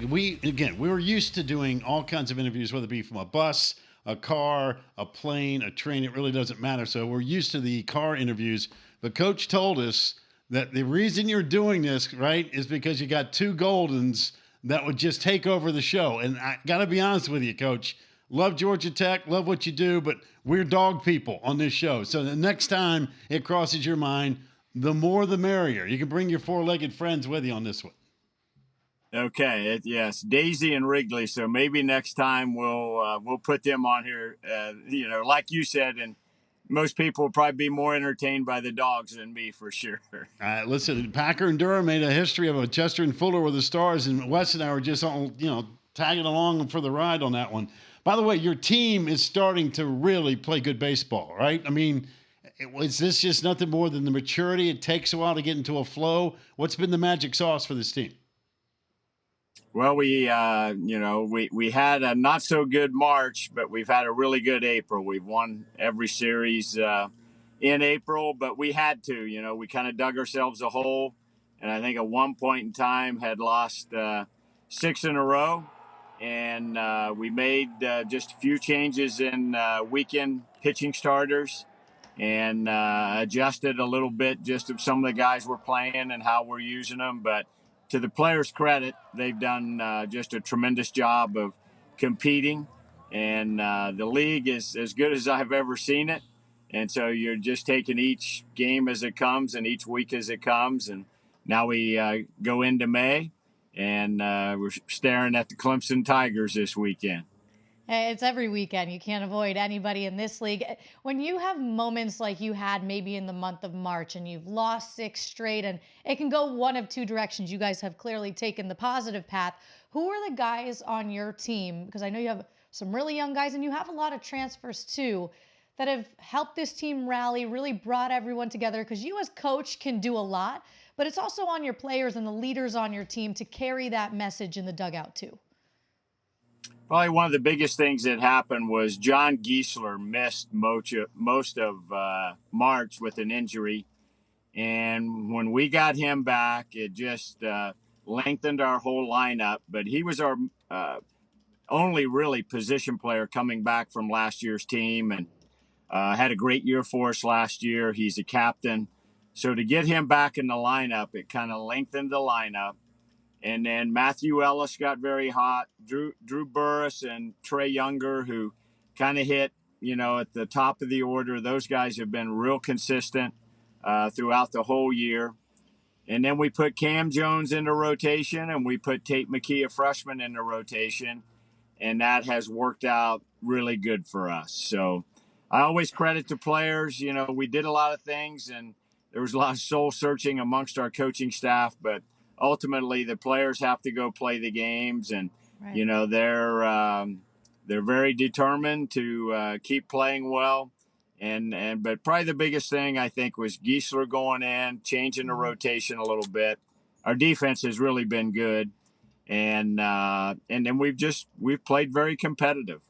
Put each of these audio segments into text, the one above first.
We were used to doing all kinds of interviews, whether it be from a bus, a car, a plane, a train. It really doesn't matter. So we're used to the car interviews. But Coach told us that the reason you're doing this, right, is because you got two Goldens that would just take over the show. And I got to be honest with you, Coach. Love Georgia Tech, love what you do, but we're dog people on this show. So the next time it crosses your mind, the more the merrier. You can bring your four-legged friends with you on this one. Okay, yes, Daisy and Wrigley. So maybe next time we'll put them on here. Like you said, and most people will probably be more entertained by the dogs than me for sure. Listen, Packer and Durham made a history of a Chester and Fuller were the stars, and Wes and I were just all, tagging along for the ride on that one. By the way, your team is starting to really play good baseball, right? I mean, is this just nothing more than the maturity? It takes a while to get into a flow. What's been the magic sauce for this team? Well, we had a not so good March, but we've had a really good April. We've won every series in April, but we had to. We kind of dug ourselves a hole, and I think at one point in time had lost six in a row, and we made just a few changes in weekend pitching starters and adjusted a little bit just of some of the guys we're playing and how we're using them, but to the players' credit, they've done just a tremendous job of competing, and the league is as good as I've ever seen it. And so you're just taking each game as it comes and each week as it comes. And now we go into May, and we're staring at the Clemson Tigers this weekend. It's every weekend. You can't avoid anybody in this league. When you have moments like you had maybe in the month of March and you've lost six straight, and it can go one of two directions. You guys have clearly taken the positive path. Who are the guys on your team? Because I know you have some really young guys and you have a lot of transfers too that have helped this team rally, really brought everyone together. Because you as coach can do a lot, but it's also on your players and the leaders on your team to carry that message in the dugout too. Probably one of the biggest things that happened was John Giesler missed most of March with an injury. And when we got him back, it just lengthened our whole lineup. But he was our only really position player coming back from last year's team, and had a great year for us last year. He's a captain. So to get him back in the lineup, it kind of lengthened the lineup. And then Matthew Ellis got very hot. Drew Bures and Trey Younger, who kind of hit, at the top of the order. Those guys have been real consistent throughout the whole year. And then we put Cam Jones into rotation, and we put Tate McKee, a freshman, into rotation. And that has worked out really good for us. So I always credit the players. We did a lot of things, and there was a lot of soul searching amongst our coaching staff, but ultimately the players have to go play the games, and right. They're very determined to keep playing well, but probably the biggest thing I think was Giesler going in, changing the rotation a little bit. Our defense has really been good, and then we've played very competitive.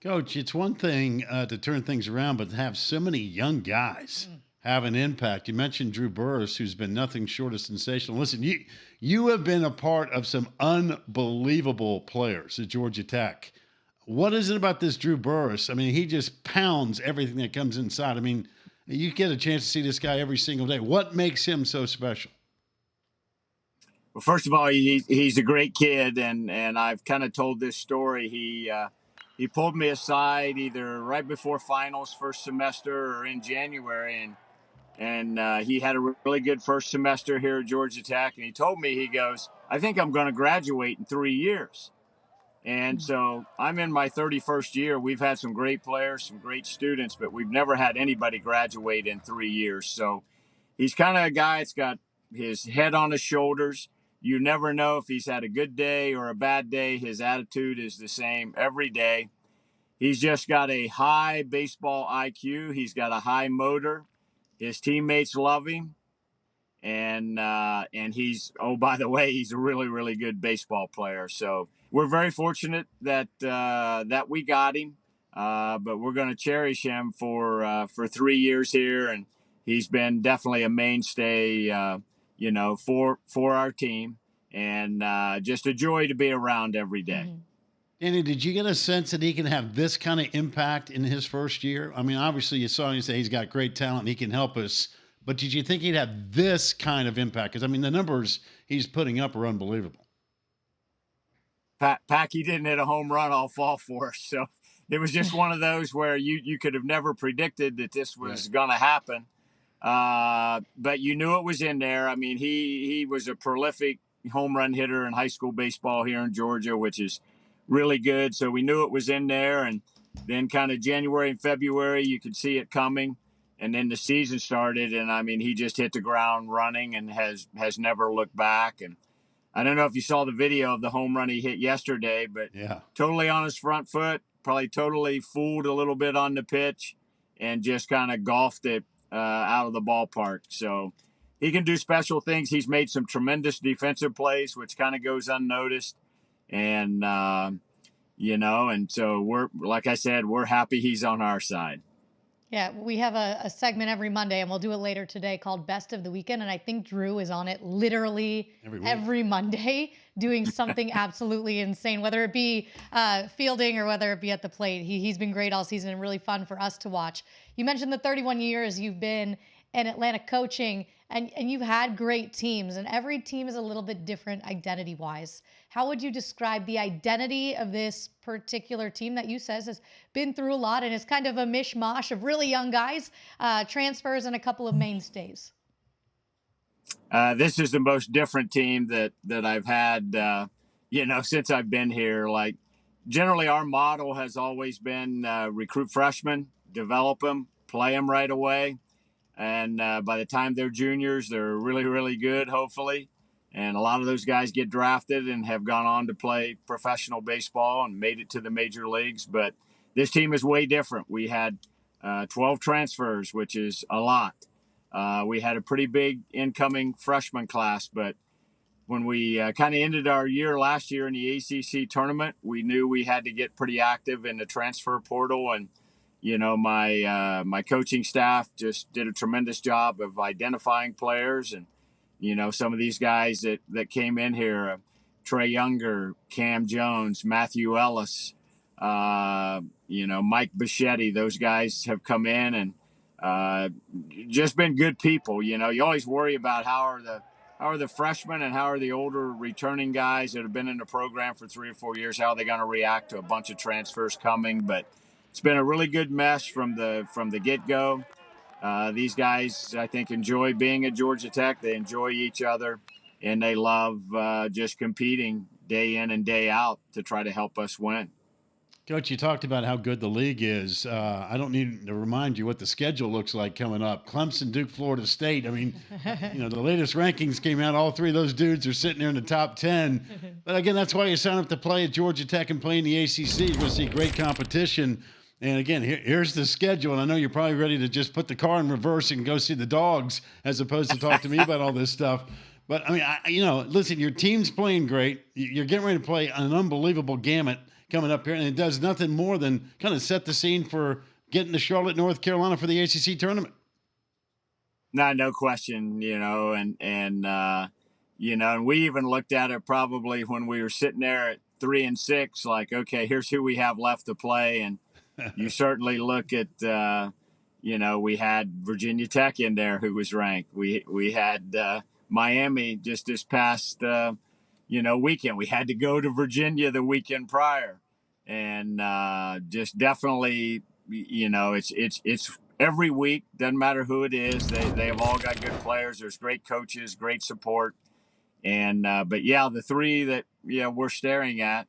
Coach, it's one thing to turn things around, but to have so many young guys have an impact. You mentioned Drew Bures, who's been nothing short of sensational. Listen, you have been a part of some unbelievable players at Georgia Tech. What is it about this Drew Bures? I mean, he just pounds everything that comes inside. I mean, you get a chance to see this guy every single day. What makes him so special? Well, first of all, he's a great kid, and I've kind of told this story. He pulled me aside either right before finals first semester or in January, and he had a really good first semester here at Georgia Tech. And he told me, he goes, I think I'm going to graduate in 3 years. And so I'm in my 31st year. We've had some great players, some great students, but we've never had anybody graduate in 3 years. So he's kind of a guy that's got his head on his shoulders. You never know if he's had a good day or a bad day. His attitude is the same every day. He's just got a high baseball IQ. He's got a high motor. His teammates love him, and he's, oh, by the way, he's a really, really good baseball player. So we're very fortunate that we got him, but we're going to cherish him for 3 years here, and he's been definitely a mainstay, for our team. and just a joy to be around every day. Mhm. Danny, did you get a sense that he can have this kind of impact in his first year? I mean, obviously you saw him say he's got great talent and he can help us, but did you think he'd have this kind of impact? Because I mean, the numbers he's putting up are unbelievable. Packy didn't hit a home run all fall for us, so it was just one of those where you could have never predicted that this was going to happen. But you knew it was in there. I mean, he was a prolific home run hitter in high school baseball here in Georgia, which is really good. So we knew it was in there. And then kind of January and February, you could see it coming. And then the season started, and I mean, he just hit the ground running and has never looked back. And I don't know if you saw the video of the home run he hit yesterday, but Yeah. totally on his front foot, probably totally fooled a little bit on the pitch and just kind of golfed it out of the ballpark. So he can do special things. He's made some tremendous defensive plays, which kind of goes unnoticed. And, and so like I said, we're happy he's on our side. Yeah, we have a segment every Monday, and we'll do it later today, called Best of the Weekend. And I think Drew is on it literally every Monday, doing something absolutely insane, whether it be fielding or whether it be at the plate. He's been great all season and really fun for us to watch. You mentioned the 31 years you've been in Atlanta coaching, and you've had great teams, and every team is a little bit different identity-wise. How would you describe the identity of this particular team that you says has been through a lot and is kind of a mishmash of really young guys, transfers, and a couple of mainstays? This is the most different team that I've had, since I've been here. Like, generally, our model has always been recruit freshmen, develop them, play them right away. And by the time they're juniors, they're really, really good, hopefully. And a lot of those guys get drafted and have gone on to play professional baseball and made it to the major leagues. But this team is way different. We had 12 transfers, which is a lot. We had a pretty big incoming freshman class. But when we kind of ended our year last year in the ACC tournament, we knew we had to get pretty active in the transfer portal. And my coaching staff just did a tremendous job of identifying players. And, some of these guys that came in here, Trey Younger, Cam Jones, Matthew Ellis, Mike Bichetti, those guys have come in and just been good people. You always worry about how are the freshmen and how are the older returning guys that have been in the program for 3 or 4 years, how are they going to react to a bunch of transfers coming. But it's been a really good mesh from the get-go. These guys, I think, enjoy being at Georgia Tech. They enjoy each other, and they love just competing day in and day out to try to help us win. Coach, you talked about how good the league is. I don't need to remind you what the schedule looks like coming up. Clemson, Duke, Florida State. I mean, the latest rankings came out. All three of those dudes are sitting there in the top 10. But again, that's why you sign up to play at Georgia Tech and play in the ACC. You're going to see great competition. And again, here's the schedule. And I know you're probably ready to just put the car in reverse and go see the dogs as opposed to talk to me about all this stuff. But I mean, listen, your team's playing great. You're getting ready to play an unbelievable gamut coming up here, and it does nothing more than kind of set the scene for getting to Charlotte, North Carolina for the ACC tournament. No question, and we even looked at it probably when we were sitting there at 3-6, like, okay, here's who we have left to play. And you certainly look at, we had Virginia Tech in there who was ranked. We had Miami just this past, weekend. We had to go to Virginia the weekend prior. And just definitely, it's every week, doesn't matter who it is. They have all got good players. There's great coaches, great support. And, but yeah, the three that, we're staring at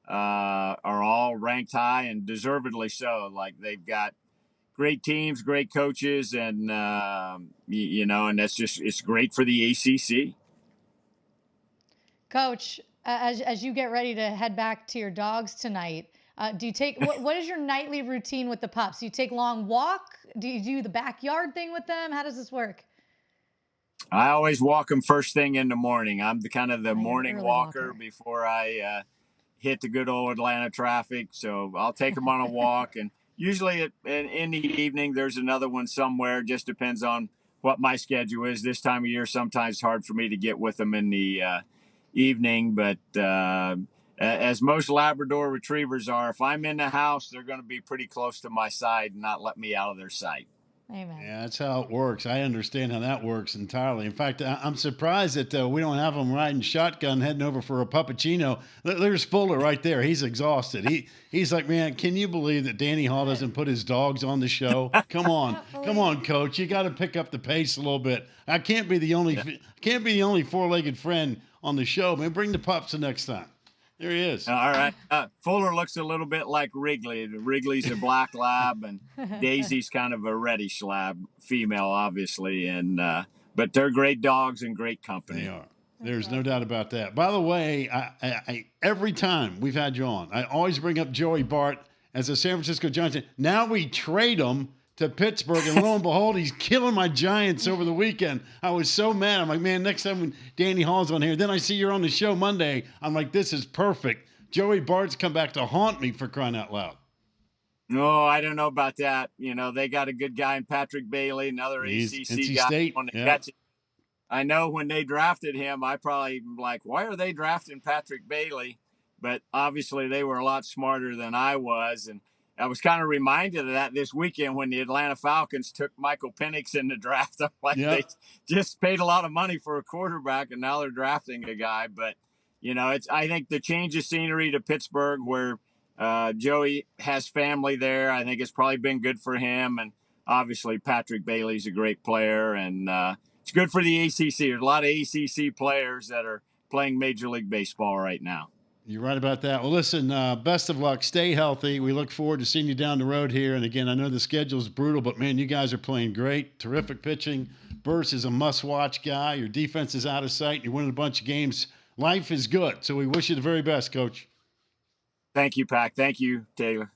are all ranked high and deservedly so. Like, they've got great teams, great coaches, and, and that's just, it's great for the ACC. Coach, as you get ready to head back to your dogs tonight, do you take what is your nightly routine with the pups? Do you take long walk? Do you do the backyard thing with them? How does this work? I always walk them first thing in the morning. I'm the morning walker before I hit the good old Atlanta traffic. So I'll take them on a walk, and usually in the evening there's another one somewhere. Just depends on what my schedule is. This time of year, sometimes it's hard for me to get with them in the evening. But as most Labrador retrievers are, if I'm in the house, they're going to be pretty close to my side and not let me out of their sight. Amen. Yeah, that's how it works. I understand how that works entirely. In fact, I'm surprised that we don't have him riding shotgun heading over for a puppuccino. There's Fuller right there. He's exhausted. He's like, man, can you believe that Danny Hall doesn't put his dogs on the show? Come on, Coach. You got to pick up the pace a little bit. I can't be the only four-legged friend on the show. Man, bring the pups the next time. There he is. All right. Fuller looks a little bit like Wrigley. Wrigley's a black lab, and Daisy's kind of a reddish lab, female, obviously. And but they're great dogs and great company. They are. There's no doubt about that. By the way, I every time we've had you on, I always bring up Joey Bart as a San Francisco Giants. Now we trade him to Pittsburgh, and lo and behold, he's killing my Giants over the weekend. I was so mad. I'm like, man, next time when Danny Hall's on here, then I see you're on the show Monday. I'm like, this is perfect. Joey Bart's come back to haunt me, for crying out loud. No, I don't know about that. You know, they got a good guy in Patrick Bailey, another ACC NC guy. State. Yeah. I know when they drafted him, I probably like, why are they drafting Patrick Bailey? But obviously they were a lot smarter than I was. And I was kind of reminded of that this weekend when the Atlanta Falcons took Michael Penix in the draft. I'm like, They just paid a lot of money for a quarterback, and now they're drafting a guy. But, you know, I think the change of scenery to Pittsburgh, where Joey has family there, I think it's probably been good for him. And obviously Patrick Bailey's a great player, and it's good for the ACC. There's a lot of ACC players that are playing Major League Baseball right now. You're right about that. Well, listen, best of luck. Stay healthy. We look forward to seeing you down the road here. And again, I know the schedule's brutal, but man, you guys are playing great. Terrific pitching. Bures is a must-watch guy. Your defense is out of sight. You're winning a bunch of games. Life is good. So we wish you the very best, Coach. Thank you, Pac. Thank you, Taylor.